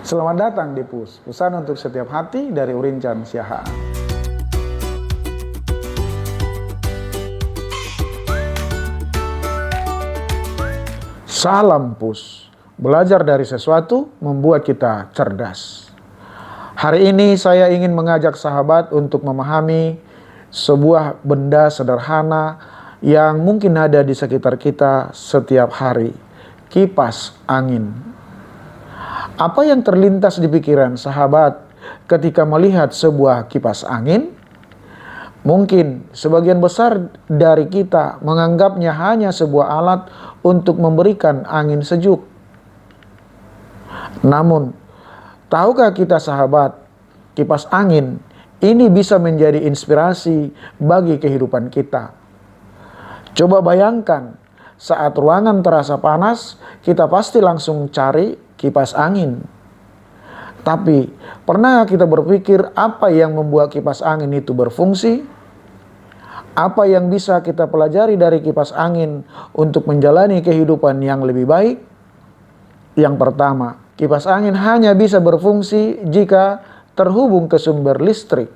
Selamat datang di PUS, pesan untuk setiap hati dari Urincan Siahaan. Salam PUS, belajar dari sesuatu membuat kita cerdas. Hari ini saya ingin mengajak sahabat untuk memahami sebuah benda sederhana yang mungkin ada di sekitar kita setiap hari, kipas angin. Apa yang terlintas di pikiran sahabat ketika melihat sebuah kipas angin? Mungkin sebagian besar dari kita menganggapnya hanya sebuah alat untuk memberikan angin sejuk. Namun, tahukah kita sahabat, kipas angin ini bisa menjadi inspirasi bagi kehidupan kita. Coba bayangkan, saat ruangan terasa panas, kita pasti langsung cari kipas angin. Tapi, pernah kita berpikir apa yang membuat kipas angin itu berfungsi? Apa yang bisa kita pelajari dari kipas angin untuk menjalani kehidupan yang lebih baik? Yang pertama, kipas angin hanya bisa berfungsi jika terhubung ke sumber listrik.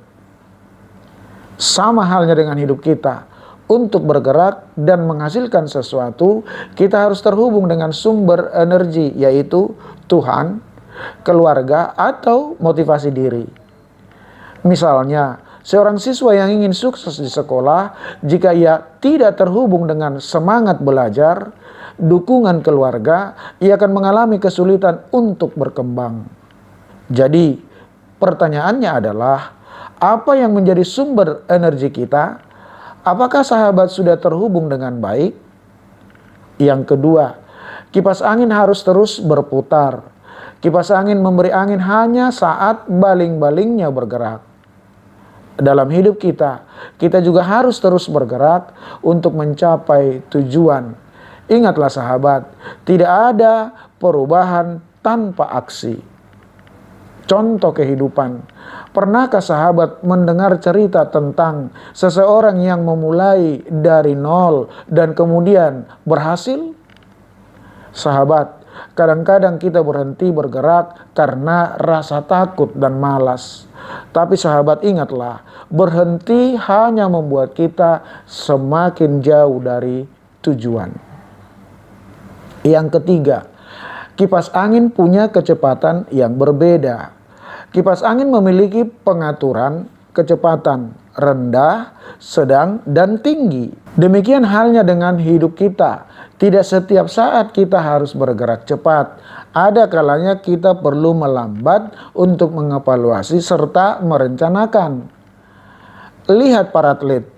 Sama halnya dengan hidup kita. Untuk bergerak dan menghasilkan sesuatu, kita harus terhubung dengan sumber energi, yaitu Tuhan, keluarga, atau motivasi diri. Misalnya, seorang siswa yang ingin sukses di sekolah, jika ia tidak terhubung dengan semangat belajar, dukungan keluarga, ia akan mengalami kesulitan untuk berkembang. Jadi, pertanyaannya adalah, apa yang menjadi sumber energi kita? Apakah sahabat sudah terhubung dengan baik? Yang kedua, kipas angin harus terus berputar. Kipas angin memberi angin hanya saat baling-balingnya bergerak. Dalam hidup kita juga harus terus bergerak untuk mencapai tujuan. Ingatlah sahabat, tidak ada perubahan tanpa aksi. Contoh kehidupan. Pernahkah sahabat mendengar cerita tentang seseorang yang memulai dari nol dan kemudian berhasil? Sahabat, kadang-kadang kita berhenti bergerak karena rasa takut dan malas. Tapi sahabat ingatlah, berhenti hanya membuat kita semakin jauh dari tujuan. Yang ketiga, kipas angin punya kecepatan yang berbeda. Kipas angin memiliki pengaturan kecepatan rendah, sedang, dan tinggi. Demikian halnya dengan hidup kita. Tidak setiap saat kita harus bergerak cepat. Ada kalanya kita perlu melambat untuk mengevaluasi serta merencanakan. Lihat para atlet.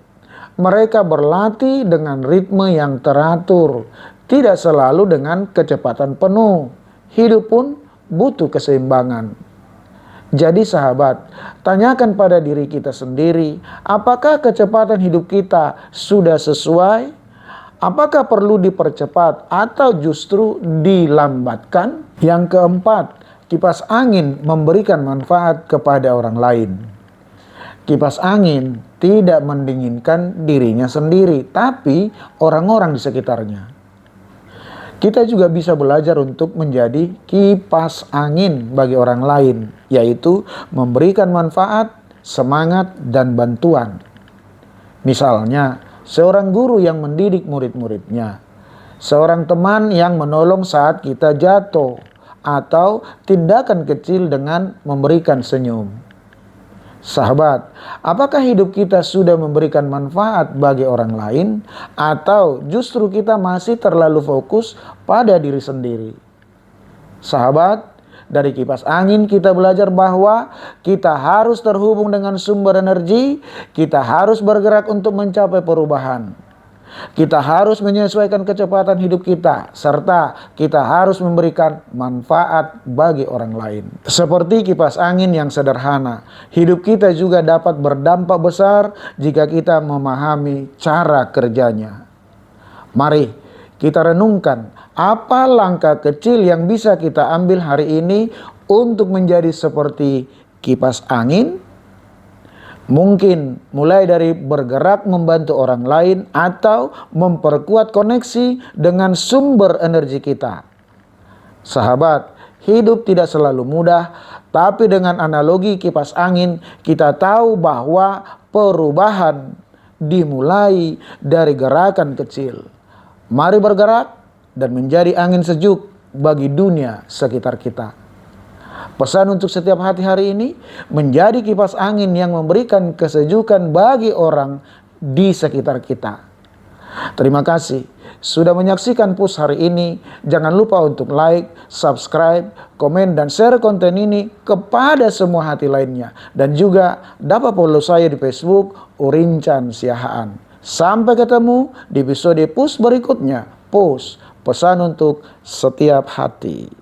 Mereka berlatih dengan ritme yang teratur. Tidak selalu dengan kecepatan penuh. Hidup pun butuh keseimbangan. Jadi sahabat, tanyakan pada diri kita sendiri, apakah kecepatan hidup kita sudah sesuai? Apakah perlu dipercepat atau justru dilambatkan? Yang keempat, kipas angin memberikan manfaat kepada orang lain. Kipas angin tidak mendinginkan dirinya sendiri, tapi orang-orang di sekitarnya. Kita juga bisa belajar untuk menjadi kipas angin bagi orang lain, yaitu memberikan manfaat, semangat, dan bantuan. Misalnya, seorang guru yang mendidik murid-muridnya, seorang teman yang menolong saat kita jatuh, atau tindakan kecil dengan memberikan senyum. Sahabat, apakah hidup kita sudah memberikan manfaat bagi orang lain atau justru kita masih terlalu fokus pada diri sendiri? Sahabat, dari kipas angin kita belajar bahwa kita harus terhubung dengan sumber energi, kita harus bergerak untuk mencapai perubahan. Kita harus menyesuaikan kecepatan hidup kita, serta kita harus memberikan manfaat bagi orang lain. Seperti kipas angin yang sederhana, hidup kita juga dapat berdampak besar jika kita memahami cara kerjanya. Mari kita renungkan, apa langkah kecil yang bisa kita ambil hari ini untuk menjadi seperti kipas angin? Mungkin mulai dari bergerak membantu orang lain atau memperkuat koneksi dengan sumber energi kita. Sahabat, hidup tidak selalu mudah, tapi dengan analogi kipas angin kita tahu bahwa perubahan dimulai dari gerakan kecil. Mari bergerak dan menjadi angin sejuk bagi dunia sekitar kita. Pesan untuk setiap hati hari ini, menjadi kipas angin yang memberikan kesejukan bagi orang di sekitar kita. Terima kasih sudah menyaksikan Push hari ini. Jangan lupa untuk like, subscribe, komen, dan share konten ini kepada semua hati lainnya. Dan juga dapat follow saya di Facebook, Urincan Siahaan. Sampai ketemu di episode Push berikutnya. Push, pesan untuk setiap hati.